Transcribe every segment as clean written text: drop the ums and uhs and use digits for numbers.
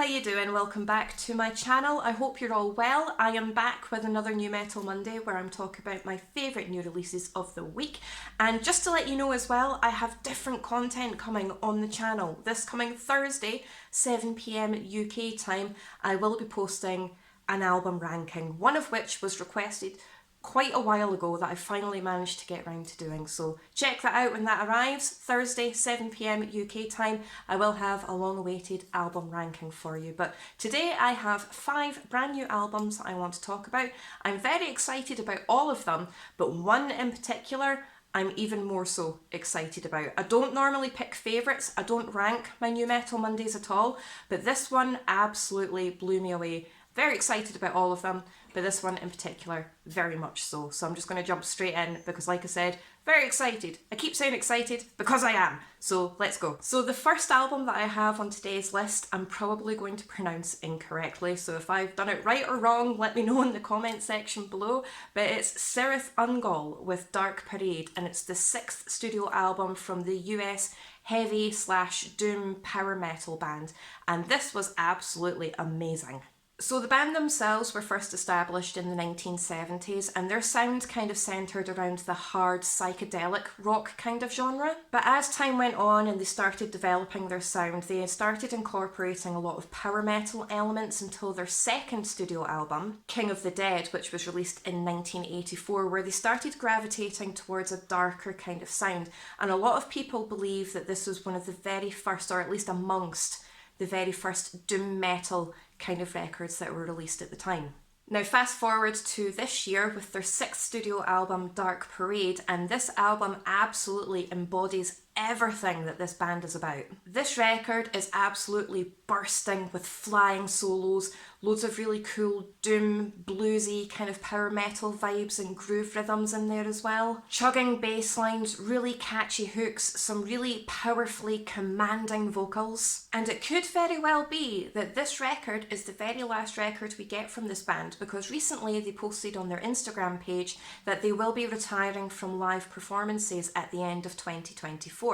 how you doing? Welcome back to my channel. I hope you're all well. I am back with another New Metal Monday where I'm talking about my favourite new releases of the week. And just to let you know as well, I have different content coming on the channel. This coming Thursday, 7 PM UK time, I will be posting an album ranking, one of which was requested quite a while ago that I finally managed to get around to doing. So check that out when that arrives. Thursday, 7 PM UK time, I will have a long-awaited album ranking for you. But today I have 5 brand new albums I want to talk about. I'm very excited about all of them, but one in particular I'm even more so excited about. I don't normally pick favourites, I don't rank my New Metal Mondays at all, but this one absolutely blew me away. Very excited about all of them, but this one in particular, very much so. So I'm just going to jump straight in because, like I said, very excited. I keep saying excited because I am. So let's go. So the first album that I have on today's list, I'm probably going to pronounce incorrectly. So if I've done it right or wrong, let me know in the comment section below. But it's Cirith Ungol with Dark Parade, and it's the 6th studio album from the US heavy/doom power metal band. And this was absolutely amazing. So the band themselves were first established in the 1970s, and their sound kind of centred around the hard psychedelic rock kind of genre. But as time went on and they started developing their sound, they started incorporating a lot of power metal elements until their second studio album, King of the Dead, which was released in 1984, where they started gravitating towards a darker kind of sound. And a lot of people believe that this was one of the very first, or at least amongst the very first doom metal kind of records that were released at the time. Now fast forward to this year with their 6th studio album Dark Parade, and this album absolutely embodies everything that this band is about. This record is absolutely bursting with flying solos, loads of really cool doom, bluesy kind of power metal vibes and groove rhythms in there as well. Chugging bass lines, really catchy hooks, some really powerfully commanding vocals. And it could very well be that this record is the very last record we get from this band, because recently they posted on their Instagram page that they will be retiring from live performances at the end of 2024.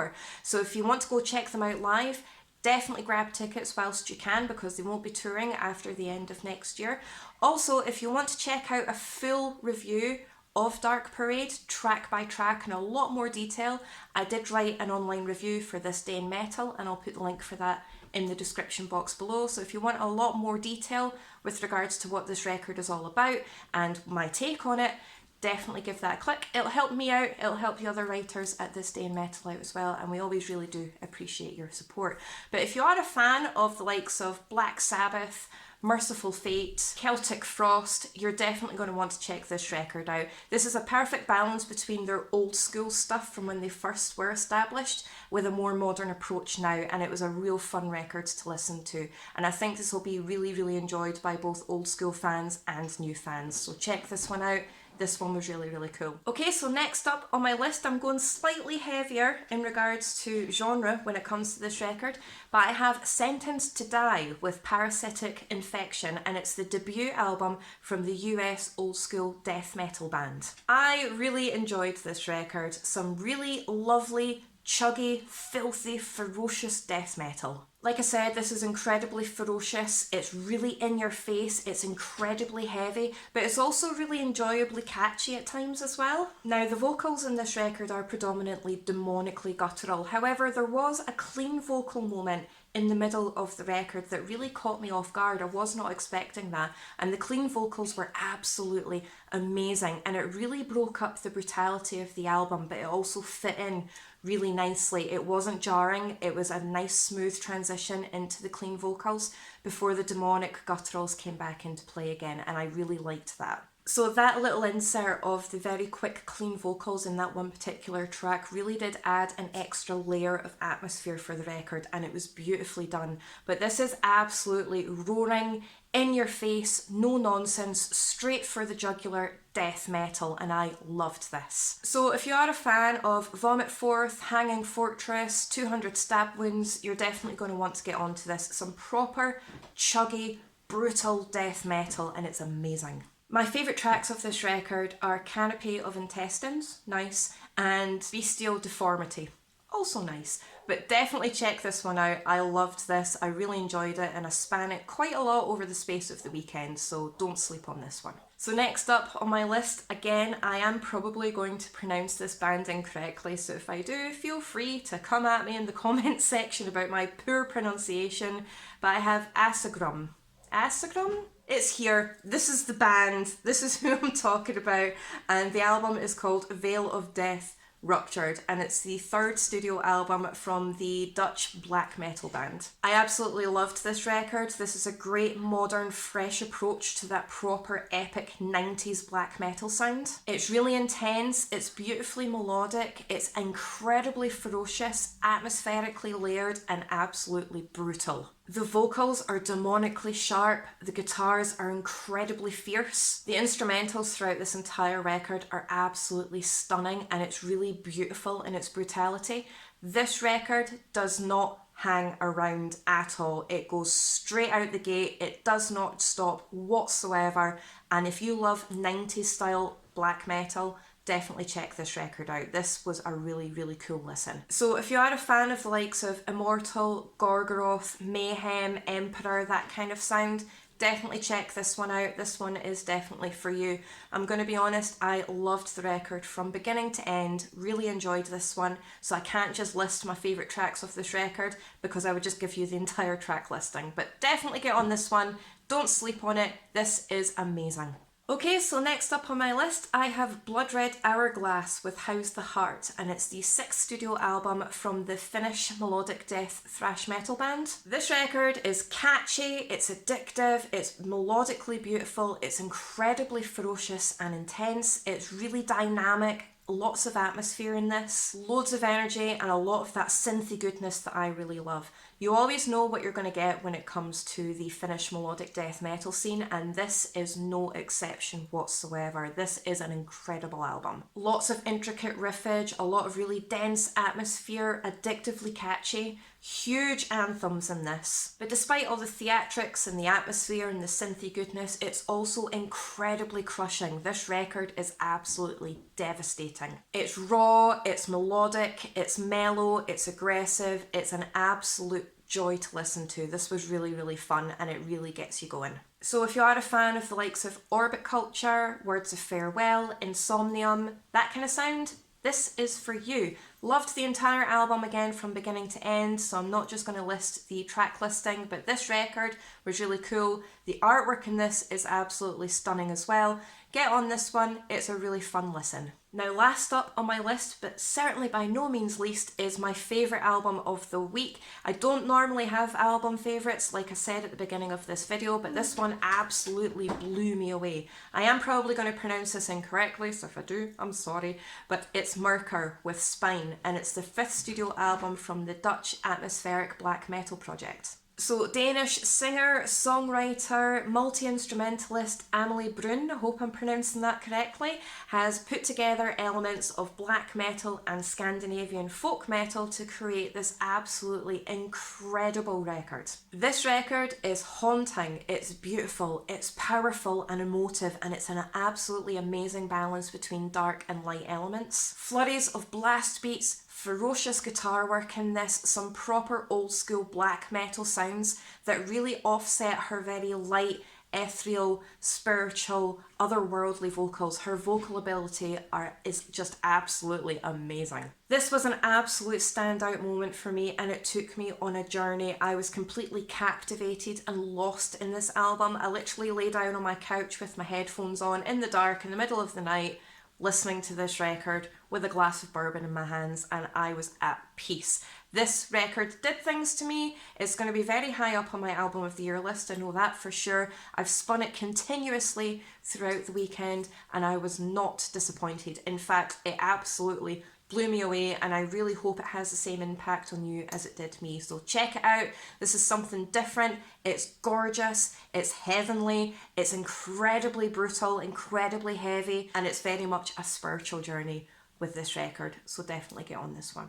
So if you want to go check them out live, definitely grab tickets whilst you can, because they won't be touring after the end of next year. Also, if you want to check out a full review of Dark Parade, track by track, in a lot more detail, I did write an online review for This Day in Metal, and I'll put the link for that in the description box below. So if you want a lot more detail with regards to what this record is all about and my take on it, definitely give that a click. It'll help me out, it'll help the other writers at This Day in Metal out as well, and we always really do appreciate your support. But if you are a fan of the likes of Black Sabbath, Merciful Fate, Celtic Frost, you're definitely going to want to check this record out. This is a perfect balance between their old school stuff from when they first were established with a more modern approach now, and it was a real fun record to listen to. And I think this will be really, really enjoyed by both old school fans and new fans. So check this one out. This one was really, really cool. Okay, so next up on my list, I'm going slightly heavier in regards to genre when it comes to this record, but I have Sentenced to Die with Parasitic Infection, and it's the debut album from the US old school death metal band. I really enjoyed this record. Some really lovely, chuggy, filthy, ferocious death metal. Like I said, this is incredibly ferocious, it's really in your face, it's incredibly heavy, but it's also really enjoyably catchy at times as well. Now, the vocals in this record are predominantly demonically guttural. However, there was a clean vocal moment in the middle of the record that really caught me off guard. I was not expecting that, and the clean vocals were absolutely amazing, and it really broke up the brutality of the album, but it also fit in really nicely. It wasn't jarring, it was a nice smooth transition into the clean vocals before the demonic gutturals came back into play again, and I really liked that. So that little insert of the very quick clean vocals in that one particular track really did add an extra layer of atmosphere for the record, and it was beautifully done. But this is absolutely roaring, in your face, no nonsense, straight for the jugular death metal, and I loved this. So if you are a fan of Vomit Forth, Hanging Fortress, 200 Stab Wounds, you're definitely going to want to get onto this. Some proper, chuggy, brutal death metal, and it's amazing. My favourite tracks of this record are Canopy of Intestines, nice, and Bestial Deformity, also nice. but definitely check this one out. I loved this, I really enjoyed it, and I span it quite a lot over the space of the weekend, so don't sleep on this one. So next up on my list, again, I am probably going to pronounce this band incorrectly, so if I do, feel free to come at me in the comments section about my poor pronunciation, but I have Asagraum. Asagraum? It's here. This is the band. This is who I'm talking about. And the album is called Veil of Death, Ruptured, and it's the third studio album from the Dutch black metal band. I absolutely loved this record. This is a great modern, fresh approach to that proper epic 90s black metal sound. It's really intense, it's beautifully melodic, it's incredibly ferocious, atmospherically layered, and absolutely brutal. The vocals are demonically sharp, the guitars are incredibly fierce. The instrumentals throughout this entire record are absolutely stunning, and it's really beautiful in its brutality. This record does not hang around at all. It goes straight out the gate, it does not stop whatsoever, and if you love 90s style black metal, definitely check this record out. This was a really, really cool listen. So if you are a fan of the likes of Immortal, Gorgoroth, Mayhem, Emperor, that kind of sound, definitely check this one out. This one is definitely for you. I'm going to be honest, I loved the record from beginning to end, really enjoyed this one, so I can't just list my favourite tracks of this record because I would just give you the entire track listing. But definitely get on this one, don't sleep on it, this is amazing. Okay, so next up on my list, I have Bloodred Hourglass with How's the Heart, and it's the 6th studio album from the Finnish melodic death thrash metal band. This record is catchy, it's addictive, it's melodically beautiful, it's incredibly ferocious and intense, it's really dynamic, lots of atmosphere in this, loads of energy, and a lot of that synthy goodness that I really love. You always know what you're going to get when it comes to the Finnish melodic death metal scene, and this is no exception whatsoever. This is an incredible album. Lots of intricate riffage, a lot of really dense atmosphere, addictively catchy, huge anthems in this. But despite all the theatrics and the atmosphere and the synthy goodness, it's also incredibly crushing. This record is absolutely devastating. It's raw, it's melodic, it's mellow, it's aggressive, it's an absolute joy to listen to. This was really, really fun, and it really gets you going. So if you are a fan of the likes of Orbit Culture, Words of Farewell, Insomnium, that kind of sound, this is for you. Loved the entire album again from beginning to end, so I'm not just going to list the track listing, but this record was really cool. The artwork in this is absolutely stunning as well. Get on this one, it's a really fun listen. Now last up on my list, but certainly by no means least, is my favourite album of the week. I don't normally have album favourites, like I said at the beginning of this video, but this one absolutely blew me away. I am probably going to pronounce this incorrectly, so if I do, I'm sorry, but it's Merker with Spine, and it's the 5th studio album from the Dutch atmospheric black metal project. So Danish singer, songwriter, multi-instrumentalist Amelie Brun, I hope I'm pronouncing that correctly, has put together elements of black metal and Scandinavian folk metal to create this absolutely incredible record. This record is haunting, it's beautiful, it's powerful and emotive, and it's an absolutely amazing balance between dark and light elements. Flurries of blast beats, ferocious guitar work in this, some proper old school black metal sounds that really offset her very light, ethereal, spiritual, otherworldly vocals. Her vocal ability is just absolutely amazing. This was an absolute standout moment for me, and it took me on a journey. I was completely captivated and lost in this album. I literally lay down on my couch with my headphones on in the dark in the middle of the night, listening to this record with a glass of bourbon in my hands, and I was at peace. This record did things to me. It's going to be very high up on my album of the year list, I know that for sure. I've spun it continuously throughout the weekend, and I was not disappointed. In fact, it absolutely blew me away, and I really hope it has the same impact on you as it did me. So check it out. This is something different. It's gorgeous, it's heavenly, it's incredibly brutal, incredibly heavy, and it's very much a spiritual journey with this record, so definitely get on this one.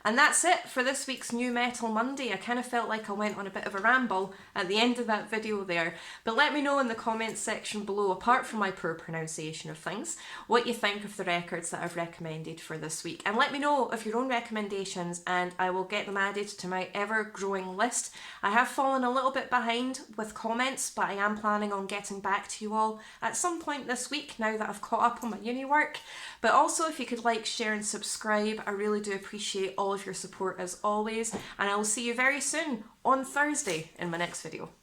And that's it for this week's New Metal Monday. I kind of felt like I went on a bit of a ramble at the end of that video there, but let me know in the comments section below, apart from my poor pronunciation of things, what you think of the records that I've recommended for this week. And let me know of your own recommendations and I will get them added to my ever-growing list. I have fallen a little bit behind with comments, but I am planning on getting back to you all at some point this week now that I've caught up on my uni work. But also, if you could like, share and subscribe, I really do appreciate all of your support as always, and I will see you very soon on Thursday in my next video.